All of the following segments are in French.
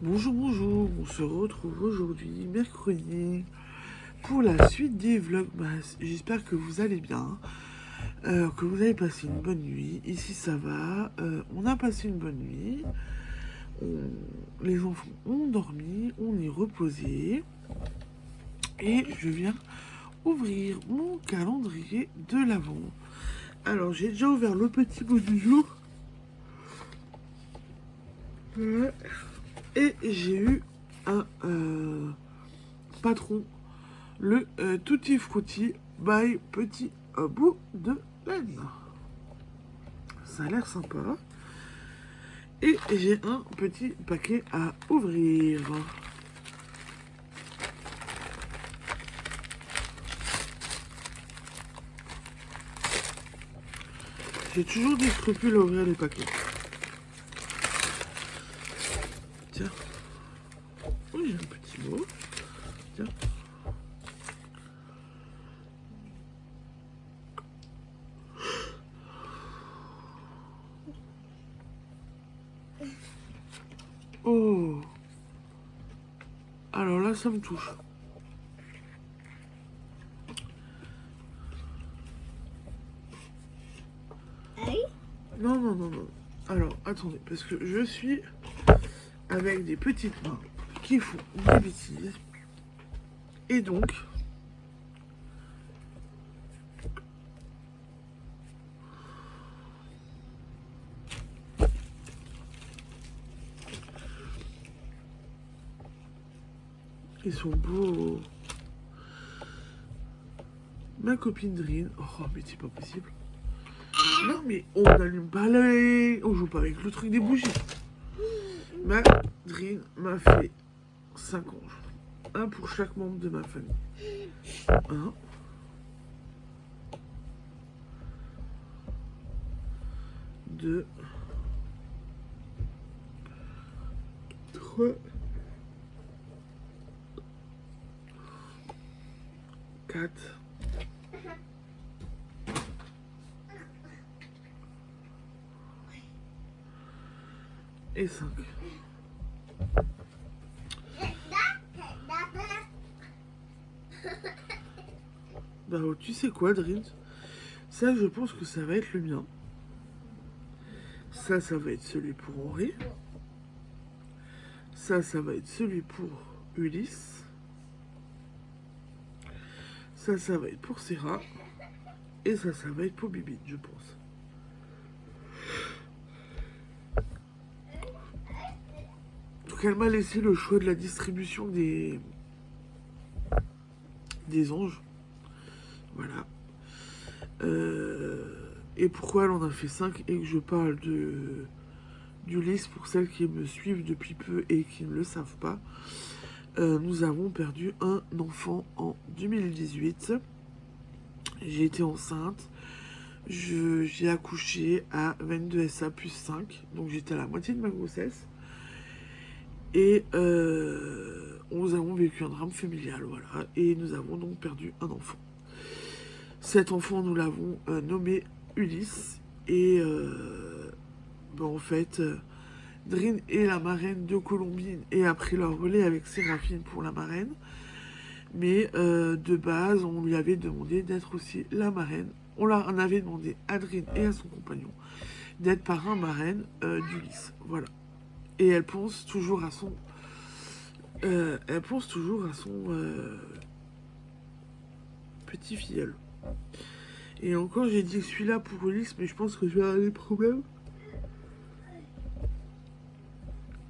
Bonjour, bonjour, on se retrouve aujourd'hui, mercredi, pour la suite des vlogmas. J'espère que vous allez bien, que vous avez passé une bonne nuit. Ici ça va, on a passé une bonne nuit, les enfants ont dormi, on est reposé, et je viens ouvrir mon calendrier de l'Avent. Alors j'ai déjà ouvert le petit mot du jour, et j'ai eu un patron, le Tutti Frutti by Petit Bout de Laine. Ça a l'air sympa. Et j'ai un petit paquet à ouvrir. J'ai toujours des scrupules à ouvrir les paquets. Tiens. Oh, j'ai un petit mot. Tiens. Oh. Alors là, ça me touche. Non, non, non, non. Alors, attendez, parce que je suis avec des petites mains qui font des bêtises. Et donc, ils sont beaux. Ma copine Drin. Oh, mais c'est pas possible. Non, mais on n'allume pas on joue pas avec le truc des bougies. Ma Drin m'a fait 5 anges. Un pour chaque membre de ma famille. 1. 2. 3. 4. Et 5. Bah, tu sais quoi, Drin? Ça, je pense que ça va être le mien. Ça va être celui pour Henri. Ça va être celui pour Ulysse. Ça va être pour Sarah. Et ça va être pour Bibi, je pense. Donc elle m'a laissé le choix de la distribution des anges. Voilà. Et pourquoi elle en a fait 5 et que je parle d'Ulysse pour celles qui me suivent depuis peu et qui ne le savent pas. Nous avons perdu un enfant en 2018. J'ai été enceinte. J'ai accouché à 22 SA plus 5. Donc j'étais à la moitié de ma grossesse. Et nous avons vécu un drame familial, voilà. Et nous avons donc perdu un enfant. Cet enfant, nous l'avons nommé Ulysse. Et en fait, Drin est la marraine de Colombine et a pris leur relais avec Séraphine pour la marraine. Mais de base, on lui avait demandé d'être aussi la marraine. On avait demandé à Drin et à son compagnon d'être parrain marraine d'Ulysse. Voilà. Et elle pense toujours à son... petit filleul. Et encore, j'ai dit que celui-là pour Ulysse, mais je pense que je vais avoir des problèmes.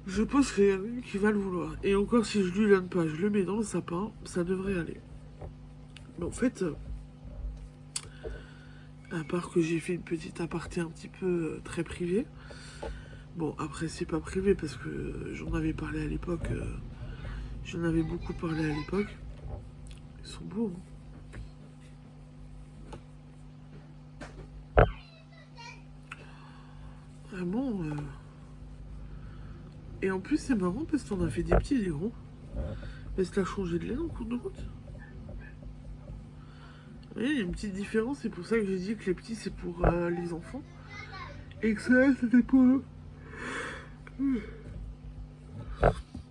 Je pense qu'il y en a une qui va le vouloir. Et encore, si je lui donne pas, je le mets dans le sapin, ça devrait aller. Mais en fait, à part que j'ai fait une petite aparté un petit peu très privée. Bon, après, c'est pas privé parce que j'en avais parlé à l'époque. J'en avais beaucoup parlé à l'époque. Ils sont beaux, hein. Vraiment. Et en plus, c'est marrant parce qu'on a fait des petits et des gros. Est-ce que t'as changé de laine en cours de route? Oui, il y a une petite différence. C'est pour ça que j'ai dit que les petits, c'est pour les enfants. Et que ça, c'était pour eux.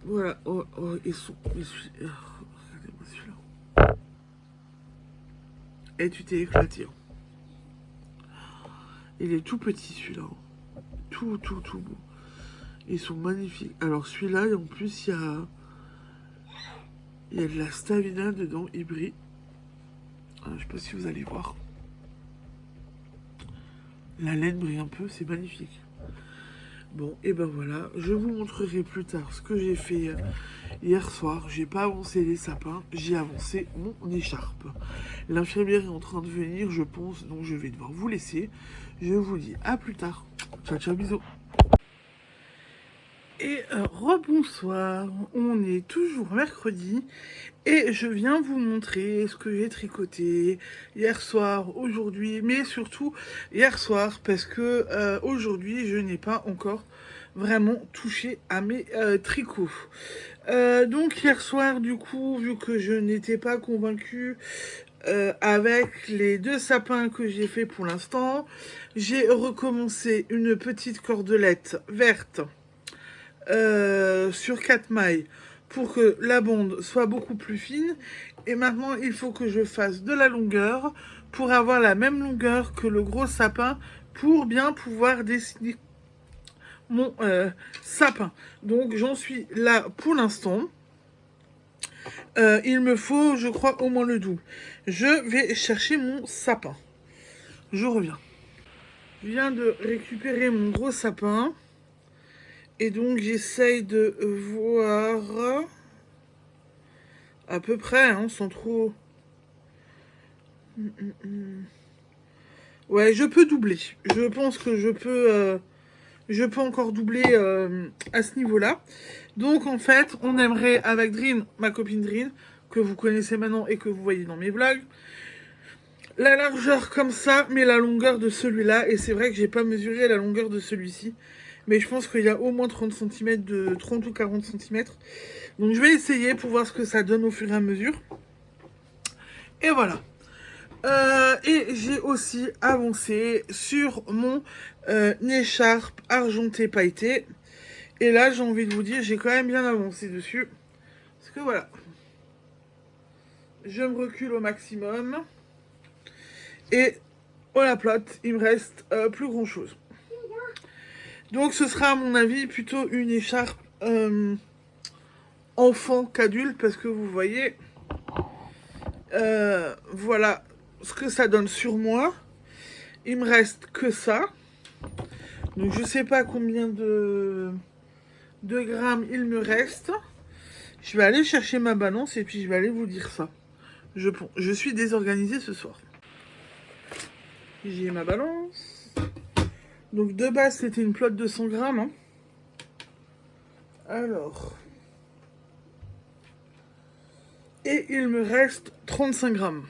Voilà, oh, oh, ils sont... Regardez-moi celui-là. Et tu t'es éclaté. Il est tout petit celui-là. Tout beau. Ils sont magnifiques. Alors celui-là, et en plus, il y a de la stamina dedans, il brille. Je sais pas si vous allez voir. La laine brille un peu, c'est magnifique. Bon, et ben voilà, je vous montrerai plus tard ce que j'ai fait hier soir. J'ai pas avancé les sapins, j'ai avancé mon écharpe. L'infirmière est en train de venir, je pense, donc je vais devoir vous laisser. Je vous dis à plus tard. Ciao, ciao, bisous. Et rebonsoir, on est toujours mercredi et je viens vous montrer ce que j'ai tricoté hier soir, aujourd'hui, mais surtout hier soir parce que aujourd'hui je n'ai pas encore vraiment touché à mes tricots. Donc hier soir du coup, vu que je n'étais pas convaincue avec les 2 sapins que j'ai fait pour l'instant, j'ai recommencé une petite cordelette verte sur 4 mailles pour que la bande soit beaucoup plus fine. Et maintenant, il faut que je fasse de la longueur pour avoir la même longueur que le gros sapin pour bien pouvoir dessiner mon sapin. Donc, j'en suis là pour l'instant. Il me faut, je crois, au moins le double. Je vais chercher mon sapin. Je reviens. Je viens de récupérer mon gros sapin. Et donc j'essaye de voir à peu près, hein, sans trop... Ouais, je peux doubler. Je pense que je peux encore doubler à ce niveau-là. Donc en fait, on aimerait avec Drin, ma copine Drin, que vous connaissez maintenant et que vous voyez dans mes vlogs, la largeur comme ça, mais la longueur de celui-là. Et c'est vrai que j'ai pas mesuré la longueur de celui-ci. Mais je pense qu'il y a au moins 30 cm, 30 ou 40 cm. Donc je vais essayer pour voir ce que ça donne au fur et à mesure. Et voilà. Et j'ai aussi avancé sur mon écharpe argentée pailletée. Et là, j'ai envie de vous dire, j'ai quand même bien avancé dessus. Parce que voilà. Je me recule au maximum. Et au la plate, il me reste plus grand chose. Donc ce sera à mon avis plutôt une écharpe enfant qu'adulte parce que vous voyez voilà ce que ça donne sur moi. Il me reste que ça. Donc je sais pas combien de grammes il me reste. Je vais aller chercher ma balance et puis je vais aller vous dire ça. Je suis désorganisée ce soir. J'ai ma balance. Donc de base c'était une plotte de 100 grammes. Hein. Alors. Et il me reste 35 grammes.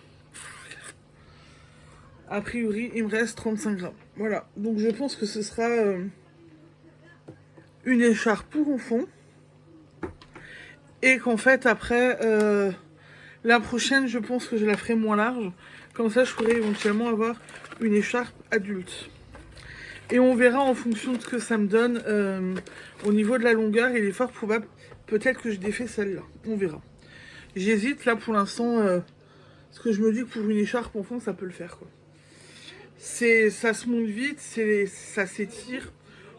A priori, il me reste 35 grammes. Voilà. Donc je pense que ce sera une écharpe pour enfants. Et qu'en fait, après, la prochaine, je pense que je la ferai moins large. Comme ça, je pourrais éventuellement avoir une écharpe adulte. Et on verra en fonction de ce que ça me donne au niveau de la longueur. Il est fort probable, peut-être que je défais celle-là. On verra. J'hésite là pour l'instant, parce que je me dis que pour une écharpe enfant, ça peut le faire quoi. Ça se monte vite, ça s'étire.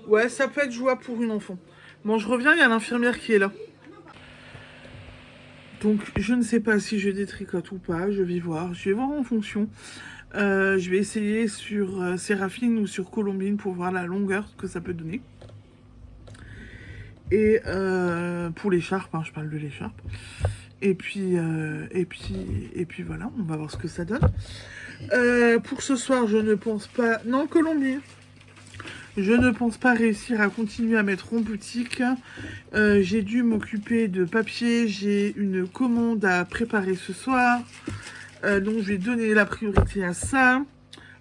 Ouais, ça peut être jouable pour une enfant. Bon, je reviens, il y a l'infirmière qui est là. Donc, je ne sais pas si je détricote ou pas, je vais voir. Je vais voir en fonction. Je vais essayer sur Séraphine ou sur Colombine pour voir la longueur que ça peut donner. Et pour l'écharpe, hein, je parle de l'écharpe. Et puis voilà, on va voir ce que ça donne. Pour ce soir, je ne pense pas... Non, Colombie. Je ne pense pas réussir à continuer à mettre en boutique. J'ai dû m'occuper de papier. J'ai une commande à préparer ce soir. Donc, je vais donner la priorité à ça.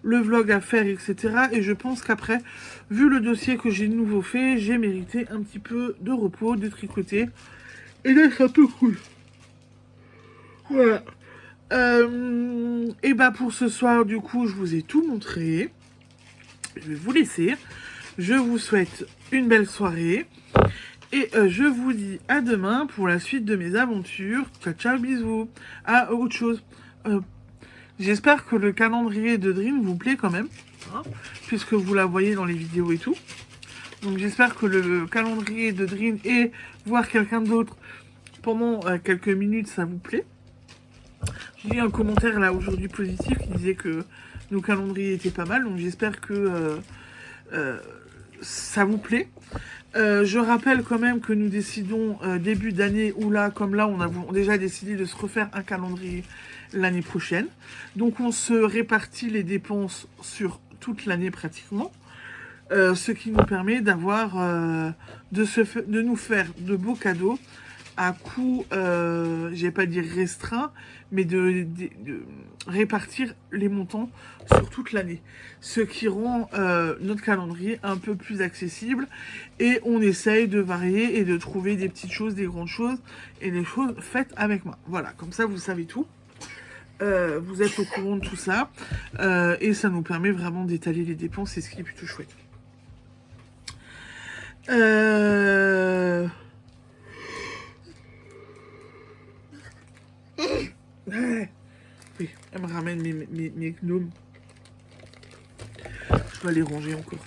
Le vlog à faire, etc. Et je pense qu'après, vu le dossier que j'ai de nouveau fait, j'ai mérité un petit peu de repos, de tricoter et d'être un peu cool. Voilà. Et bah pour ce soir, du coup, je vous ai tout montré. Je vais vous laisser. Je vous souhaite une belle soirée. Et je vous dis à demain pour la suite de mes aventures. Ciao, ciao, bisous. Ah, autre chose. J'espère que le calendrier de Dream vous plaît quand même, hein, puisque vous la voyez dans les vidéos et tout. Donc j'espère que le calendrier de Dream et voir quelqu'un d'autre pendant quelques minutes, ça vous plaît. J'ai eu un commentaire là aujourd'hui positif qui disait que nos calendriers étaient pas mal, donc j'espère que ça vous plaît. Je rappelle quand même que nous décidons début d'année, ou là, comme là, on a déjà décidé de se refaire un calendrier l'année prochaine. Donc on se répartit les dépenses sur toute l'année pratiquement. Ce qui nous permet d'avoir de nous faire de beaux cadeaux à coût, je vais pas dire restreint, mais de répartir les montants sur toute l'année. Ce qui rend notre calendrier un peu plus accessible et on essaye de varier et de trouver des petites choses, des grandes choses et des choses faites avec moi. Voilà, comme ça vous savez tout. Vous êtes au courant de tout ça et ça nous permet vraiment d'étaler les dépenses, c'est ce qui est plutôt chouette. Oui, elle me ramène mes gnomes. Je dois les ranger encore.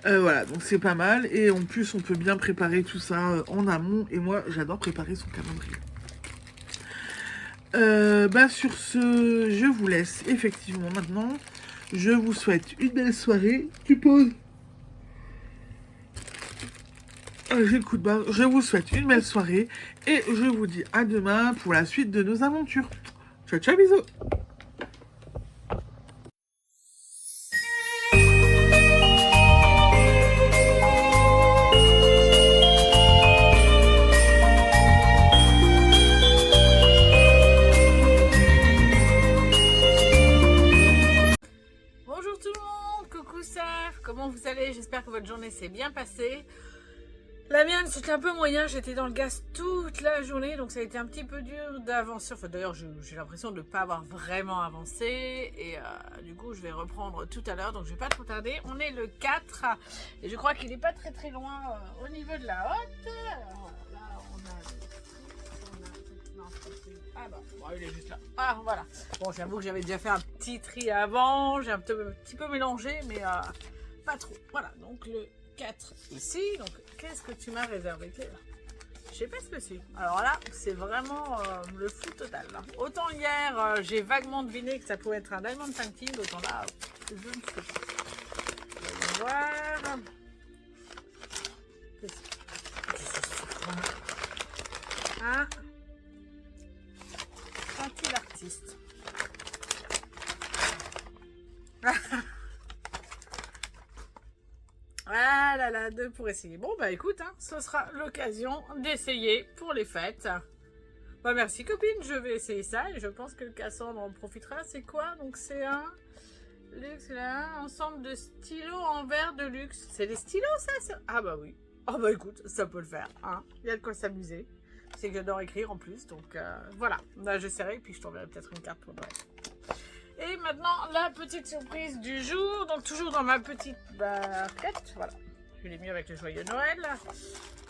Voilà, donc c'est pas mal. Et en plus, on peut bien préparer tout ça en amont. Et moi, j'adore préparer son calendrier. Sur ce, je vous laisse effectivement maintenant. Je vous souhaite une belle soirée. Tu poses. J'ai le coup de barre. Je vous souhaite une belle soirée. Et je vous dis à demain pour la suite de nos aventures. Ciao, ciao, bisous. Bonjour tout le monde, coucou Saf, comment vous allez? J'espère que votre journée s'est bien passée. La mienne, c'était un peu moyen, j'étais dans le gaz toute la journée, donc ça a été un petit peu dur d'avancer. Enfin, d'ailleurs, j'ai l'impression de ne pas avoir vraiment avancé, et du coup, je vais reprendre tout à l'heure, donc je ne vais pas trop tarder. On est le 4, et je crois qu'il n'est pas très très loin au niveau de la hotte. Alors, là, ah bah, bon, il est juste là. Ah, voilà. Bon, j'avoue que j'avais déjà fait un petit tri avant, j'ai un petit peu mélangé, mais pas trop. Voilà, donc le 4 ici. Donc, qu'est-ce que tu m'as réservé? Je sais pas ce que c'est. Alors là, c'est vraiment le fou total. Là. Autant hier, j'ai vaguement deviné que ça pouvait être un Diamond Painting, autant là, je ne sais pas. Voyons voir. Qu'est-ce que c'est? Un Peinture d'artiste. Ah là là, deux pour essayer. Bon bah écoute, hein, ce sera l'occasion d'essayer pour les fêtes. Bah merci copine, je vais essayer ça et je pense que Cassandre en profitera. C'est quoi? Donc c'est un luxe là, un ensemble de stylos en verre de luxe. C'est des stylos ça? Ah bah oui. Oh bah écoute, ça peut le faire. Hein. Il y a de quoi s'amuser. C'est que j'adore écrire en plus, donc voilà. Bah, j'essaierai puis je t'enverrai peut-être une carte pour Noël. Et maintenant, la petite surprise du jour. Donc, toujours dans ma petite barquette. Voilà. Je l'ai mis avec le joyeux Noël.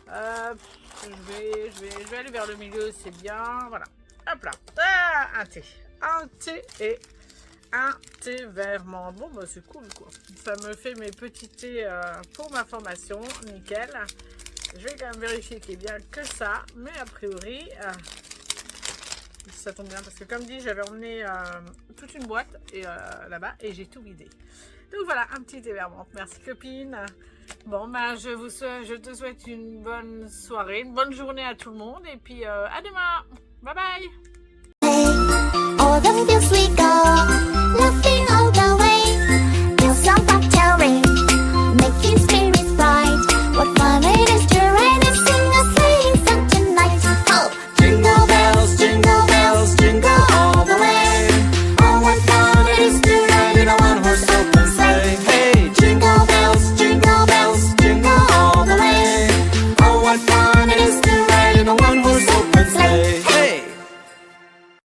Je vais aller vers le milieu, c'est bien. Voilà. Hop là. Ah, un thé. Un thé et un thé vert menthe. Bon, bah, c'est cool, quoi. Ça me fait mes petits thés pour ma formation. Nickel. Je vais quand même vérifier qu'il y ait bien que ça. Mais a priori... ça tombe bien parce que comme dit j'avais emmené toute une boîte et là-bas et j'ai tout vidé. Donc voilà, un petit thé vert menthe. Merci copine. Bon bah je te souhaite une bonne soirée, une bonne journée à tout le monde et puis à demain. Bye bye.